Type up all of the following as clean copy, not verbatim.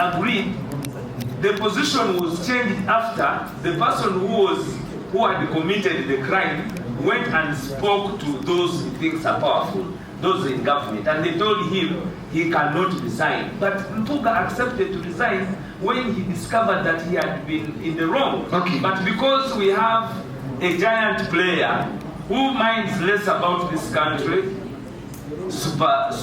agreed, the position was changed after the person who had committed the crime went and spoke to those he thinks are powerful, those in government, and they told him he cannot resign. But Mpuga accepted to resign when he discovered that he had been in the wrong. Okay. But because we have a giant player who minds less about this country,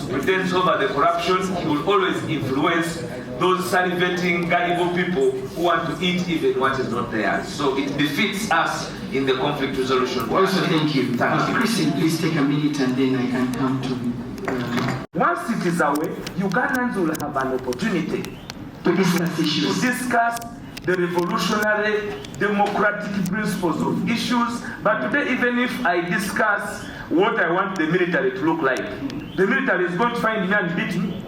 pretends over the corruption, he will always influence those salivating, gullible people who want to eat even what is not theirs. So it defeats us in the conflict resolution. Also, thank you. Christine, please take a minute and then I can come to... Once it is away, Ugandans will have an opportunity to discuss issues. To discuss the revolutionary democratic principles of issues. But today, even if I discuss what I want the military to look like, the military is going to find me and beat me.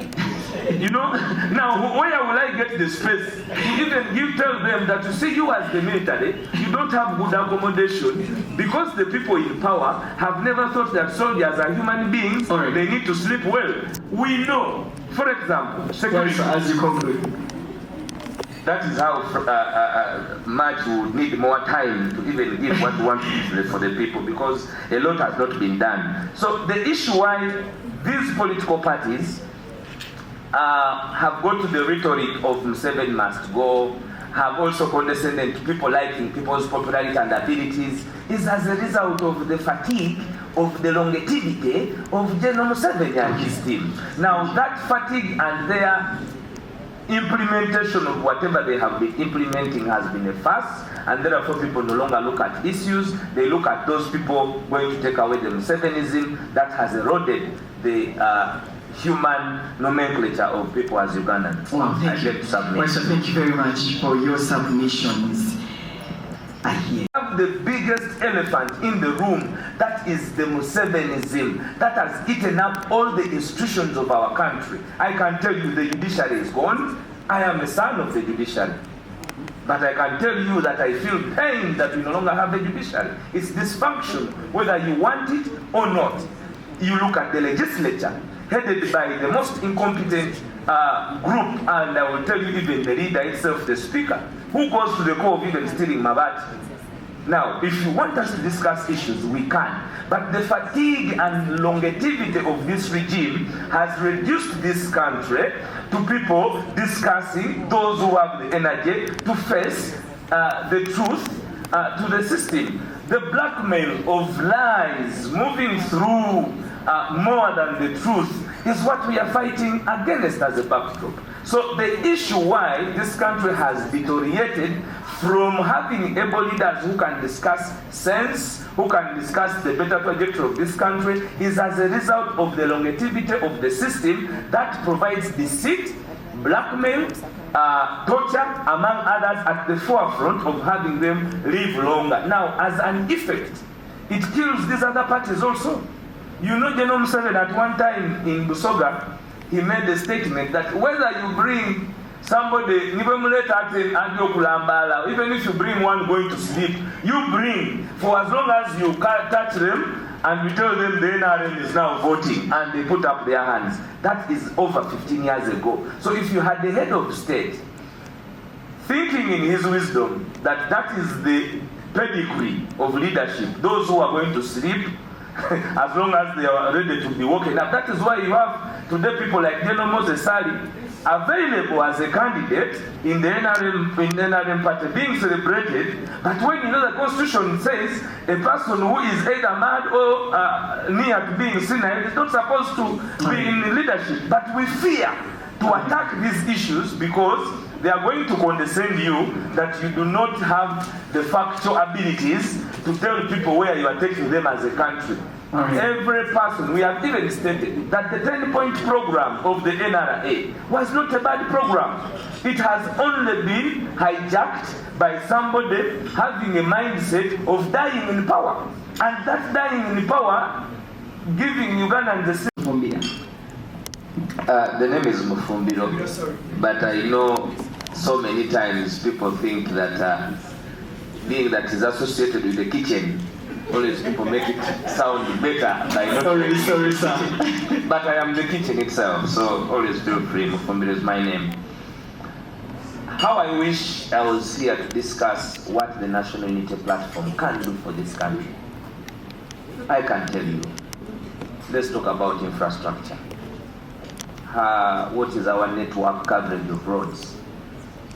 You know, now where will I get the space to even tell them that, you see, you as the military, you don't have good accommodation because the people in power have never thought that soldiers are human beings. Right. They need to sleep well. We know, for example, security. As you conclude. That is how much we would need more time to even give what we want for the people, because a lot has not been done. So the issue why these political parties have gone to the rhetoric of Museveni must go, have also condescended to people liking people's popularity and abilities, is as a result of the fatigue of the longevity of General Museveni and his team. Now that fatigue and their implementation of whatever they have been implementing has been a farce, and therefore people no longer look at issues. They look at those people going to take away the Musevenism that has eroded the human nomenclature of people as Ugandans. Wow, thank you. Waiswa, thank you very much for your submissions. I hear. We have the biggest elephant in the room, that is the Musevenism that has eaten up all the institutions of our country. I can tell you the judiciary is gone. I am a son of the judiciary. But I can tell you that I feel pain that we no longer have a judiciary. It's dysfunction, whether you want it or not. You look at the legislature, headed by the most incompetent group, and I will tell you even the leader itself, the speaker, who goes to the core of even stealing Mabati. Now, if you want us to discuss issues, we can. But the fatigue and longevity of this regime has reduced this country to people discussing, those who have the energy to face the truth to the system. The blackmail of lies moving through more than the truth is what we are fighting against as a backdrop. So the issue why this country has deteriorated from having able leaders who can discuss sense, who can discuss the better trajectory of this country, is as a result of the longevity of the system that provides deceit, blackmail, torture, among others, at the forefront of having them live longer. Now, as an effect, it kills these other parties also. You know, General Museveni at one time in Busoga, he made a statement that whether you bring somebody, even if you bring one going to sleep, you bring, for as long as you can't touch them, and we tell them the NRM is now voting, and they put up their hands. That is over 15 years ago. So if you had the head of state thinking in his wisdom that that is the pedigree of leadership, those who are going to sleep, as long as they are ready to be woken up. That is why you have today people like General Moses Sali available as a candidate in the NRM party, being celebrated. But when you know the Constitution says a person who is either mad or near to being senile is not supposed to be in leadership. But we fear to attack these issues because they are going to condescend you that you do not have the factual abilities to tell people where you are taking them as a country. Every person, we have even stated that the 10-point program of the NRA was not a bad program. It has only been hijacked by somebody having a mindset of dying in power. And that dying in power, giving Ugandans the same. The name is Mufumbiro, but I know so many times people think that being that is associated with the kitchen, always people make it sound better by not sorry, sir. But I am the kitchen itself, so always feel free. Mufumbiro is my name. How I wish I was here to discuss what the National Unity Platform can do for this country. I can tell you. Let's talk about infrastructure. What is our network coverage of roads?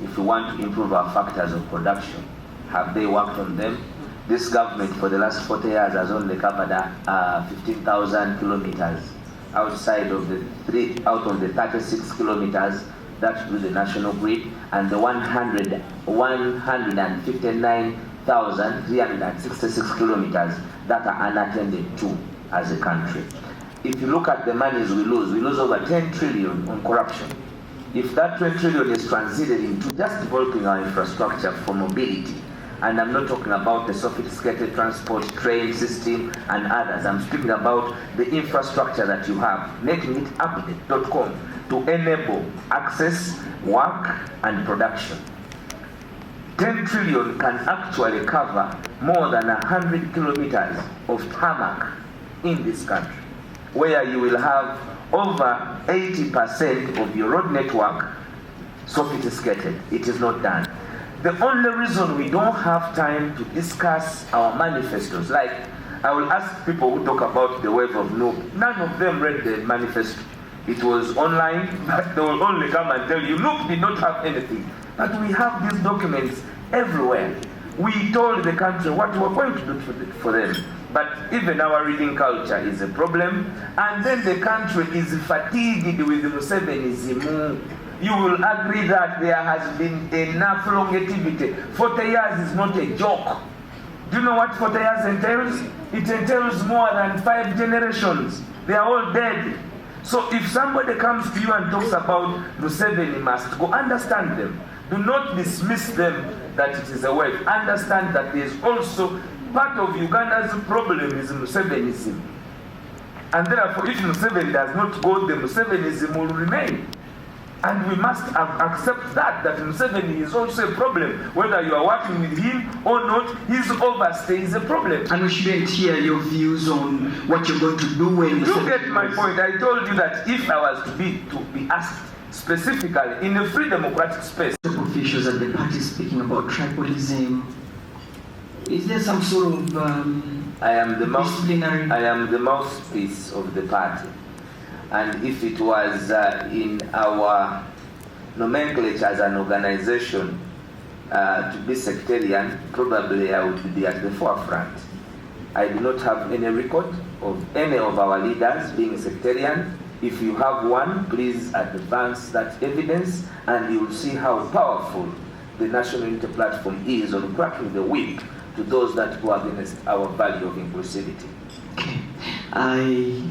If we want to improve our factors of production, have they worked on them? This government for the last 40 years has only covered 15,000 kilometers outside of the out of the 36 kilometers that do the national grid, and the 159,366 kilometers that are unattended to as a country. If you look at the monies we lose over 10 trillion on corruption. If that 20 trillion is transited into just developing our infrastructure for mobility, and I'm not talking about the sophisticated transport, train system, and others. I'm speaking about the infrastructure that you have, making it update.com to enable access, work, and production. 10 trillion can actually cover more than 100 kilometers of tarmac in this country, where you will have over 80% of your road network sophisticated. It is not done. The only reason we don't have time to discuss our manifestos, like I will ask people who talk about the wave of NUP, none of them read the manifesto. It was online, but they will only come and tell you, NUP did not have anything. But we have these documents everywhere. We told the country what we were going to do for them. But even our reading culture is a problem. And then the country is fatigued with Museveniism. You will agree that there has been enough longevity. 40 years is not a joke. Do you know what 40 years entails? It entails more than 5 generations. They are all dead. So if somebody comes to you and talks about Museveni must go, understand them. Do not dismiss them that it is a wave. Understand that there is also part of Uganda's problem is Museveniism. And therefore, if Museveni does not go, the Museveniism will remain. And we must accept that Museveni is also a problem. Whether you are working with him or not, his overstay is a problem. And we shouldn't hear your views on what you're going to do when you get my point. I told you that if I was to be asked specifically in a free democratic space. Officials at the party speaking about tribalism. Is there some sort of I am the mouthpiece of the party. And if it was in our nomenclature as an organization to be sectarian, probably I would be at the forefront. I do not have any record of any of our leaders being sectarian. If you have one, please advance that evidence, and you will see how powerful the National Unity Platform is on cracking the whip to those that go against our value of inclusivity. Okay.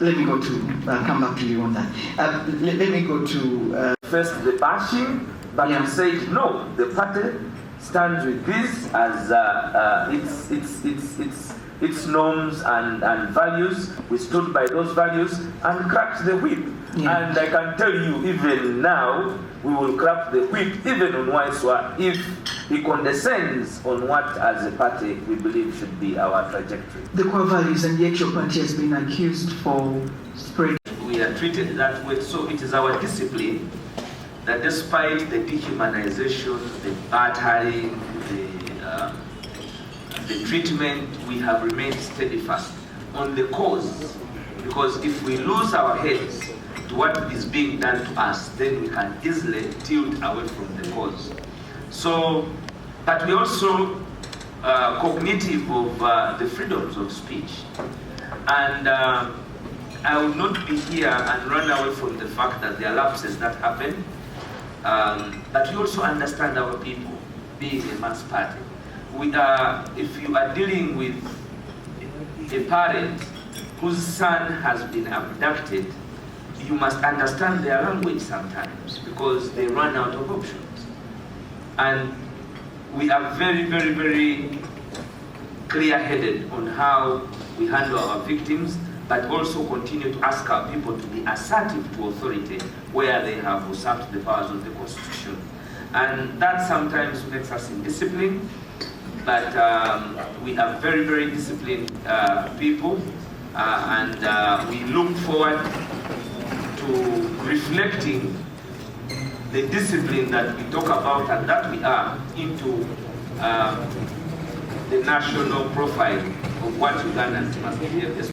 Let me go to, come back to you on that. Let me go to... First, the bashing, but you said, no, the party stands with this as its norms and values. We stood by those values and cracked the whip. Yeah. And I can tell you, even now, we will crack the whip, even on Waiswa, if he condescends on what, as a party, we believe should be our trajectory. The core values, and yet your party has been accused for spreading. We are treated that way, so it is our discipline that despite the dehumanization, the battering, the treatment, we have remained steadfast on the cause. Because if we lose our heads to what is being done to us, then we can easily tilt away from the cause. So, but we also cognitive of the freedoms of speech. And I would not be here and run away from the fact that there are lapses that happen. But we also understand our people being a mass party. If you are dealing with a parent whose son has been abducted, you must understand their language sometimes because they run out of options. And we are very, very, very clear-headed on how we handle our victims, but also continue to ask our people to be assertive to authority where they have usurped the powers of the Constitution. And that sometimes makes us indisciplined, but we are very, very disciplined people, and we look forward to reflecting the discipline that we talk about and that we are into the national profile of what Ugandans must be.